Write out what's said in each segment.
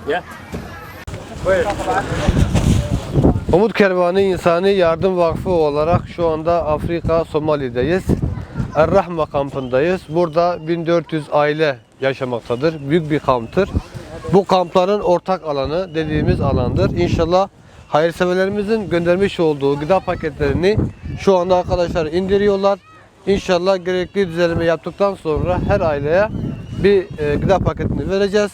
Yeah. Buyur. Umut Kervanı İnsani Yardım Vakfı olarak şu anda Afrika Somali'deyiz. Er-Rahma kampındayız. Burada 1400 aile yaşamaktadır. Büyük bir kamptır. Bu kampların ortak alanı dediğimiz alandır. İnşallah hayırseverlerimizin göndermiş olduğu gıda paketlerini şu anda arkadaşlar indiriyorlar. İnşallah gerekli düzenleme yaptıktan sonra her aileye bir gıda paketini vereceğiz.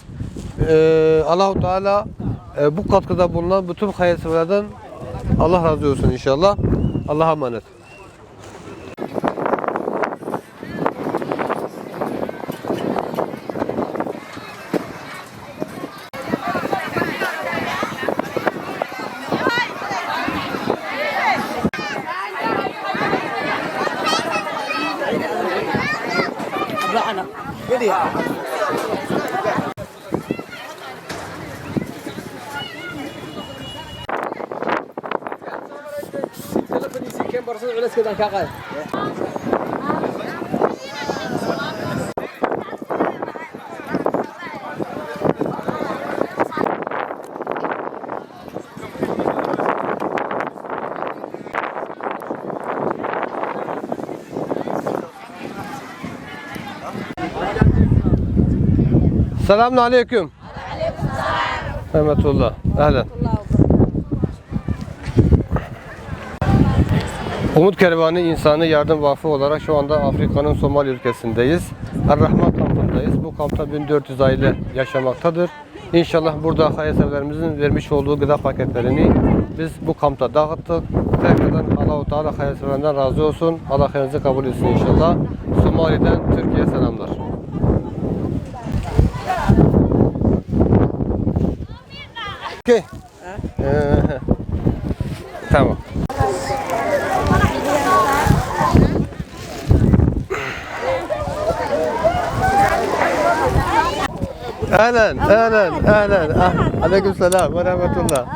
Allah-u Teala bu katkıda bulunan bütün hayırseverlerden Allah razı olsun inşallah. Allah'a emanet. Selamun aleyküm. Rahmetullah. Ehlen. Umut Kervanı İnsani Yardım Vakfı olarak şu anda Afrika'nın Somali ülkesindeyiz. Er-Rahma kampındayız. Bu kampta 1400 aile yaşamaktadır. İnşallah burada hayırseverlerimizin vermiş olduğu gıda paketlerini biz bu kampta dağıttık. Tekrardan Allah-u Teala hayırseverlerden razı olsun. Allah hayrınızı kabul etsin inşallah. Somali'den Türkiye'ye selamlar. Okay. Tamam. Ahlan, ahlan, ahlan. Aleyküm selam ve rahmetullah.